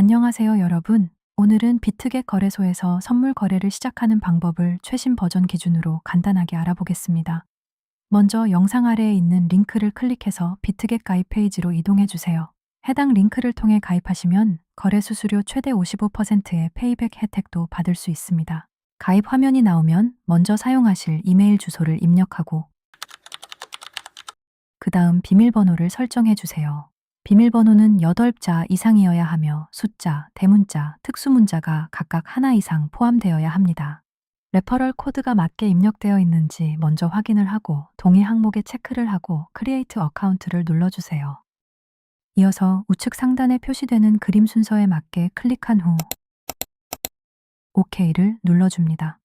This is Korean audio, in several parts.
안녕하세요, 여러분. 오늘은 비트겟 거래소에서 선물 거래를 시작하는 방법을 최신 버전 기준으로 간단하게 알아보겠습니다. 먼저 영상 아래에 있는 링크를 클릭해서 비트겟 가입 페이지로 이동해 주세요. 해당 링크를 통해 가입하시면 거래 수수료 최대 55%의 페이백 혜택도 받을 수 있습니다. 가입 화면이 나오면 먼저 사용하실 이메일 주소를 입력하고 그 다음 비밀번호를 설정해 주세요. 비밀번호는 8자 이상이어야 하며 숫자, 대문자, 특수문자가 각각 하나 이상 포함되어야 합니다. 레퍼럴 코드가 맞게 입력되어 있는지 먼저 확인을 하고 동의 항목에 체크를 하고 크리에이트 어카운트를 눌러주세요. 이어서 우측 상단에 표시되는 그림 순서에 맞게 클릭한 후 OK를 눌러줍니다.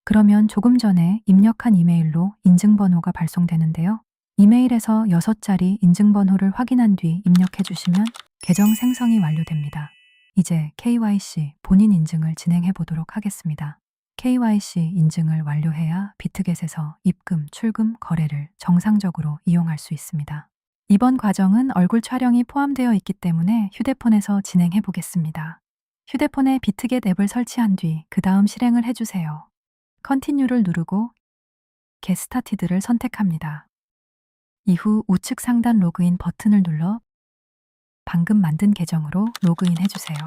그러면 조금 전에 입력한 이메일로 인증번호가 발송되는데요. 이메일에서 6자리 인증번호를 확인한 뒤 입력해 주시면 계정 생성이 완료됩니다. 이제 KYC 본인 인증을 진행해 보도록 하겠습니다. KYC 인증을 완료해야 비트겟에서 입금, 출금, 거래를 정상적으로 이용할 수 있습니다. 이번 과정은 얼굴 촬영이 포함되어 있기 때문에 휴대폰에서 진행해 보겠습니다. 휴대폰에 비트겟 앱을 설치한 뒤 그 다음 실행을 해주세요. 컨티뉴를 누르고 Get Started를 선택합니다. 이후 우측 상단 로그인 버튼을 눌러 방금 만든 계정으로 로그인 해주세요.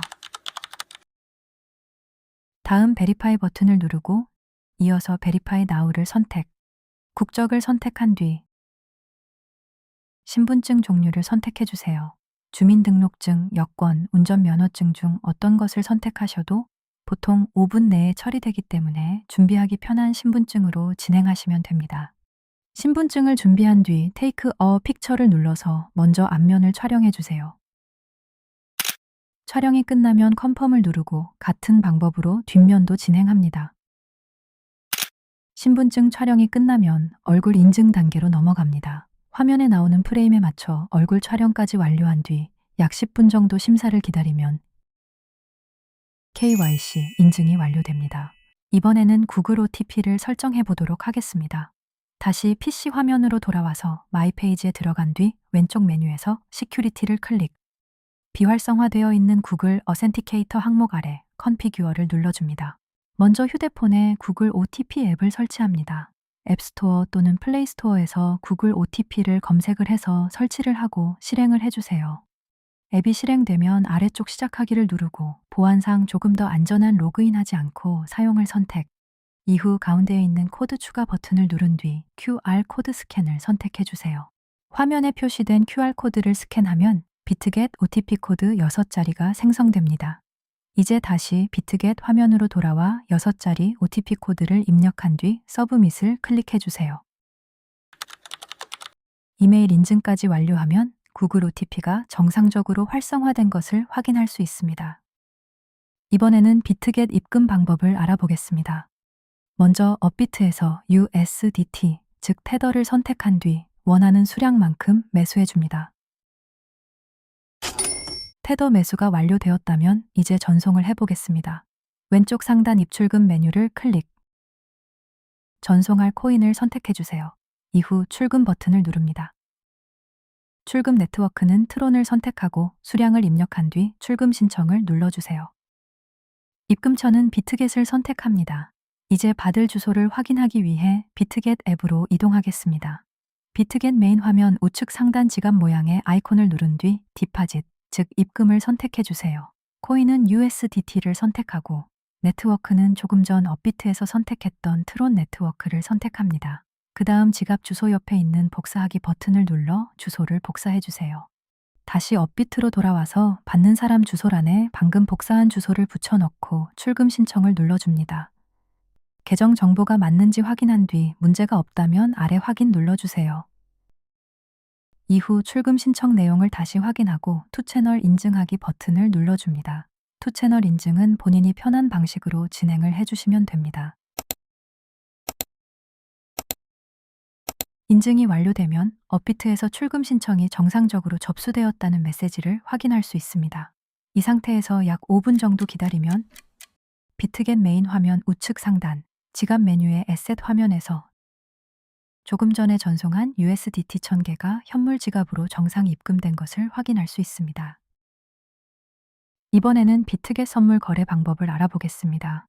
다음 베리파이 버튼을 누르고 이어서 베리파이 나우를 선택, 국적을 선택한 뒤 신분증 종류를 선택해주세요. 주민등록증, 여권, 운전면허증 중 어떤 것을 선택하셔도 보통 5분 내에 처리되기 때문에 준비하기 편한 신분증으로 진행하시면 됩니다. 신분증을 준비한 뒤 Take a Picture를 눌러서 먼저 앞면을 촬영해 주세요. 촬영이 끝나면 컨펌을 누르고 같은 방법으로 뒷면도 진행합니다. 신분증 촬영이 끝나면 얼굴 인증 단계로 넘어갑니다. 화면에 나오는 프레임에 맞춰 얼굴 촬영까지 완료한 뒤 약 10분 정도 심사를 기다리면 KYC 인증이 완료됩니다. 이번에는 구글 OTP를 설정해 보도록 하겠습니다. 다시 PC 화면으로 돌아와서 마이 페이지에 들어간 뒤 왼쪽 메뉴에서 시큐리티를 클릭. 비활성화되어 있는 구글 어센티케이터 항목 아래 컨피규어를 눌러줍니다. 먼저 휴대폰에 구글 OTP 앱을 설치합니다. 앱스토어 또는 플레이스토어에서 구글 OTP를 검색을 해서 설치를 하고 실행을 해주세요. 앱이 실행되면 아래쪽 시작하기를 누르고 보안상 조금 더 안전한 로그인하지 않고 사용을 선택. 이후 가운데에 있는 코드 추가 버튼을 누른 뒤 QR 코드 스캔을 선택해 주세요. 화면에 표시된 QR 코드를 스캔하면 비트겟 OTP 코드 6자리가 생성됩니다. 이제 다시 비트겟 화면으로 돌아와 6자리 OTP 코드를 입력한 뒤 서브밋을 클릭해 주세요. 이메일 인증까지 완료하면 구글 OTP가 정상적으로 활성화된 것을 확인할 수 있습니다. 이번에는 비트겟 입금 방법을 알아보겠습니다. 먼저 업비트에서 USDT, 즉 테더를 선택한 뒤 원하는 수량만큼 매수해 줍니다. 테더 매수가 완료되었다면 이제 전송을 해보겠습니다. 왼쪽 상단 입출금 메뉴를 클릭. 전송할 코인을 선택해 주세요. 이후 출금 버튼을 누릅니다. 출금 네트워크는 트론을 선택하고 수량을 입력한 뒤 출금 신청을 눌러주세요. 입금처는 비트겟을 선택합니다. 이제 받을 주소를 확인하기 위해 비트겟 앱으로 이동하겠습니다. 비트겟 메인 화면 우측 상단 지갑 모양의 아이콘을 누른 뒤 디파짓, 즉 입금을 선택해 주세요. 코인은 USDT를 선택하고 네트워크는 조금 전 업비트에서 선택했던 트론 네트워크를 선택합니다. 그 다음 지갑 주소 옆에 있는 복사하기 버튼을 눌러 주소를 복사해 주세요. 다시 업비트로 돌아와서 받는 사람 주소란에 방금 복사한 주소를 붙여넣고 출금 신청을 눌러줍니다. 계정 정보가 맞는지 확인한 뒤 문제가 없다면 아래 확인 눌러주세요. 이후 출금 신청 내용을 다시 확인하고 투채널 인증하기 버튼을 눌러줍니다. 투채널 인증은 본인이 편한 방식으로 진행을 해주시면 됩니다. 인증이 완료되면 업비트에서 출금 신청이 정상적으로 접수되었다는 메시지를 확인할 수 있습니다. 이 상태에서 약 5분 정도 기다리면 비트겟 메인 화면 우측 상단 지갑 메뉴의 에셋 화면에서 조금 전에 전송한 USDT 1000개가 현물 지갑으로 정상 입금된 것을 확인할 수 있습니다. 이번에는 비트겟 선물 거래 방법을 알아보겠습니다.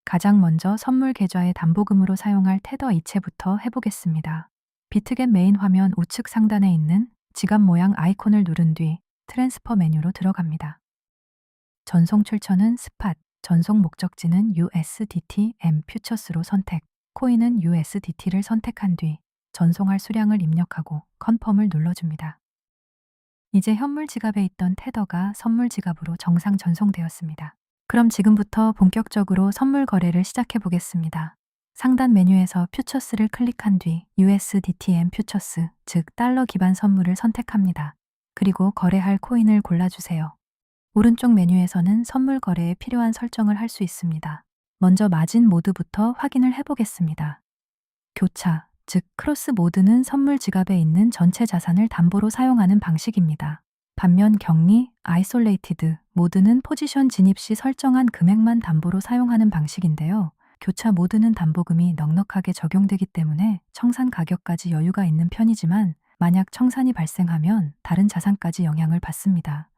가장 먼저 선물 계좌에 담보금으로 사용할 테더 이체부터 해보겠습니다. 비트겟 메인 화면 우측 상단에 있는 지갑 모양 아이콘을 누른 뒤 트랜스퍼 메뉴로 들어갑니다. 전송 출처는 스팟, 전송 목적지는 USDT M 퓨처스로 선택, 코인은 USDT를 선택한 뒤 전송할 수량을 입력하고 컨펌을 눌러줍니다. 이제 현물 지갑에 있던 테더가 선물 지갑으로 정상 전송되었습니다. 그럼 지금부터 본격적으로 선물 거래를 시작해 보겠습니다. 상단 메뉴에서 퓨처스를 클릭한 뒤 USDTM 퓨처스, 즉 달러 기반 선물을 선택합니다. 그리고 거래할 코인을 골라주세요. 오른쪽 메뉴에서는 선물 거래에 필요한 설정을 할 수 있습니다. 먼저 마진 모드부터 확인을 해보겠습니다. 교차, 즉 크로스 모드는 선물 지갑에 있는 전체 자산을 담보로 사용하는 방식입니다. 반면 격리, 아이솔레이티드 모드는 포지션 진입 시 설정한 금액만 담보로 사용하는 방식인데요. 교차 모드는 담보금이 넉넉하게 적용되기 때문에 청산 가격까지 여유가 있는 편이지만 만약 청산이 발생하면 다른 자산까지 영향을 받습니다.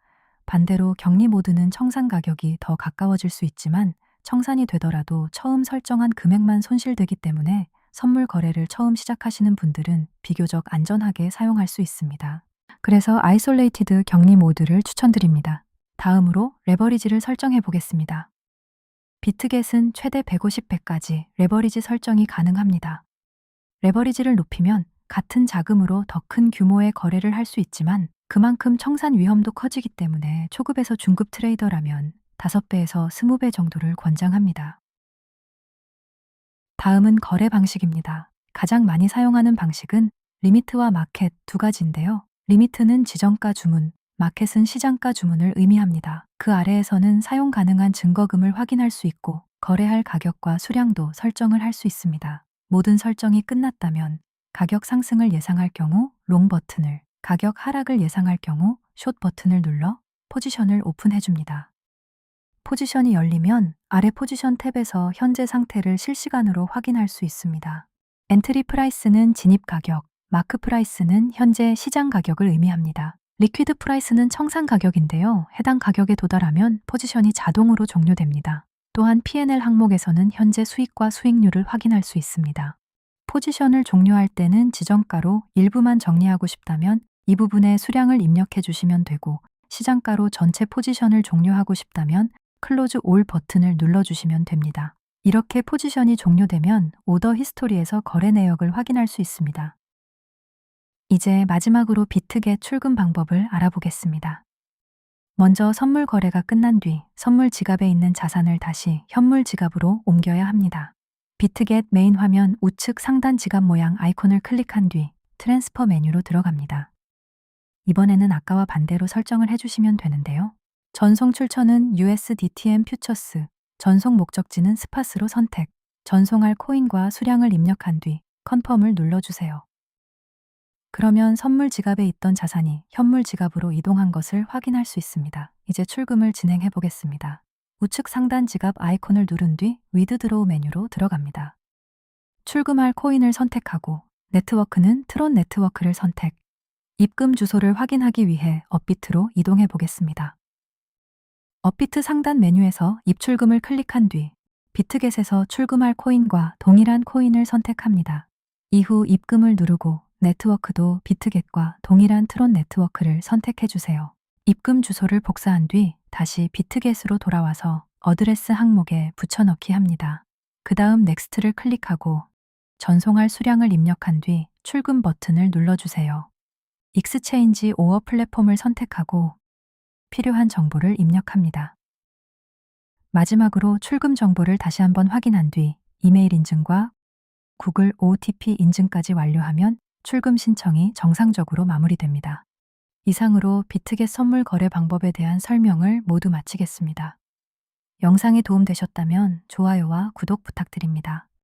반대로 격리 모드는 청산 가격이 더 가까워질 수 있지만 청산이 되더라도 처음 설정한 금액만 손실되기 때문에 선물 거래를 처음 시작하시는 분들은 비교적 안전하게 사용할 수 있습니다. 그래서 아이솔레이티드 격리 모드를 추천드립니다. 다음으로 레버리지를 설정해 보겠습니다. 비트겟은 최대 150배까지 레버리지 설정이 가능합니다. 레버리지를 높이면 같은 자금으로 더 큰 규모의 거래를 할 수 있지만 그만큼 청산 위험도 커지기 때문에 초급에서 중급 트레이더라면 5배에서 20배 정도를 권장합니다. 다음은 거래 방식입니다. 가장 많이 사용하는 방식은 리미트와 마켓 두 가지인데요. 리미트는 지정가 주문, 마켓은 시장가 주문을 의미합니다. 그 아래에서는 사용 가능한 증거금을 확인할 수 있고 거래할 가격과 수량도 설정을 할 수 있습니다. 모든 설정이 끝났다면 가격 상승을 예상할 경우 롱 버튼을, 가격 하락을 예상할 경우 숏 버튼을 눌러 포지션을 오픈해줍니다. 포지션이 열리면 아래 포지션 탭에서 현재 상태를 실시간으로 확인할 수 있습니다. 엔트리 프라이스는 진입 가격, 마크 프라이스는 현재 시장 가격을 의미합니다. 리퀴드 프라이스는 청산 가격인데요. 해당 가격에 도달하면 포지션이 자동으로 종료됩니다. 또한 P&L 항목에서는 현재 수익과 수익률을 확인할 수 있습니다. 포지션을 종료할 때는 지정가로 일부만 정리하고 싶다면 이 부분에 수량을 입력해 주시면 되고 시장가로 전체 포지션을 종료하고 싶다면 클로즈 올 버튼을 눌러주시면 됩니다. 이렇게 포지션이 종료되면 오더 히스토리에서 거래 내역을 확인할 수 있습니다. 이제 마지막으로 비트겟 출금 방법을 알아보겠습니다. 먼저 선물 거래가 끝난 뒤 선물 지갑에 있는 자산을 다시 현물 지갑으로 옮겨야 합니다. 비트겟 메인 화면 우측 상단 지갑 모양 아이콘을 클릭한 뒤 트랜스퍼 메뉴로 들어갑니다. 이번에는 아까와 반대로 설정을 해주시면 되는데요. 전송 출처는 USDTM 퓨처스, 전송 목적지는 스팟으로 선택, 전송할 코인과 수량을 입력한 뒤 컨펌을 눌러주세요. 그러면 선물 지갑에 있던 자산이 현물 지갑으로 이동한 것을 확인할 수 있습니다. 이제 출금을 진행해 보겠습니다. 우측 상단 지갑 아이콘을 누른 뒤 위드드로우 메뉴로 들어갑니다. 출금할 코인을 선택하고 네트워크는 트론 네트워크를 선택, 입금 주소를 확인하기 위해 업비트로 이동해 보겠습니다. 업비트 상단 메뉴에서 입출금을 클릭한 뒤 비트겟에서 출금할 코인과 동일한 코인을 선택합니다. 이후 입금을 누르고 네트워크도 비트겟과 동일한 트론 네트워크를 선택해 주세요. 입금 주소를 복사한 뒤 다시 비트겟으로 돌아와서 어드레스 항목에 붙여넣기 합니다. 그 다음 넥스트를 클릭하고 전송할 수량을 입력한 뒤 출금 버튼을 눌러주세요. 익스체인지 오어 플랫폼을 선택하고 필요한 정보를 입력합니다. 마지막으로 출금 정보를 다시 한번 확인한 뒤 이메일 인증과 구글 OTP 인증까지 완료하면 출금 신청이 정상적으로 마무리됩니다. 이상으로 비트겟 선물 거래 방법에 대한 설명을 모두 마치겠습니다. 영상이 도움되셨다면 좋아요와 구독 부탁드립니다.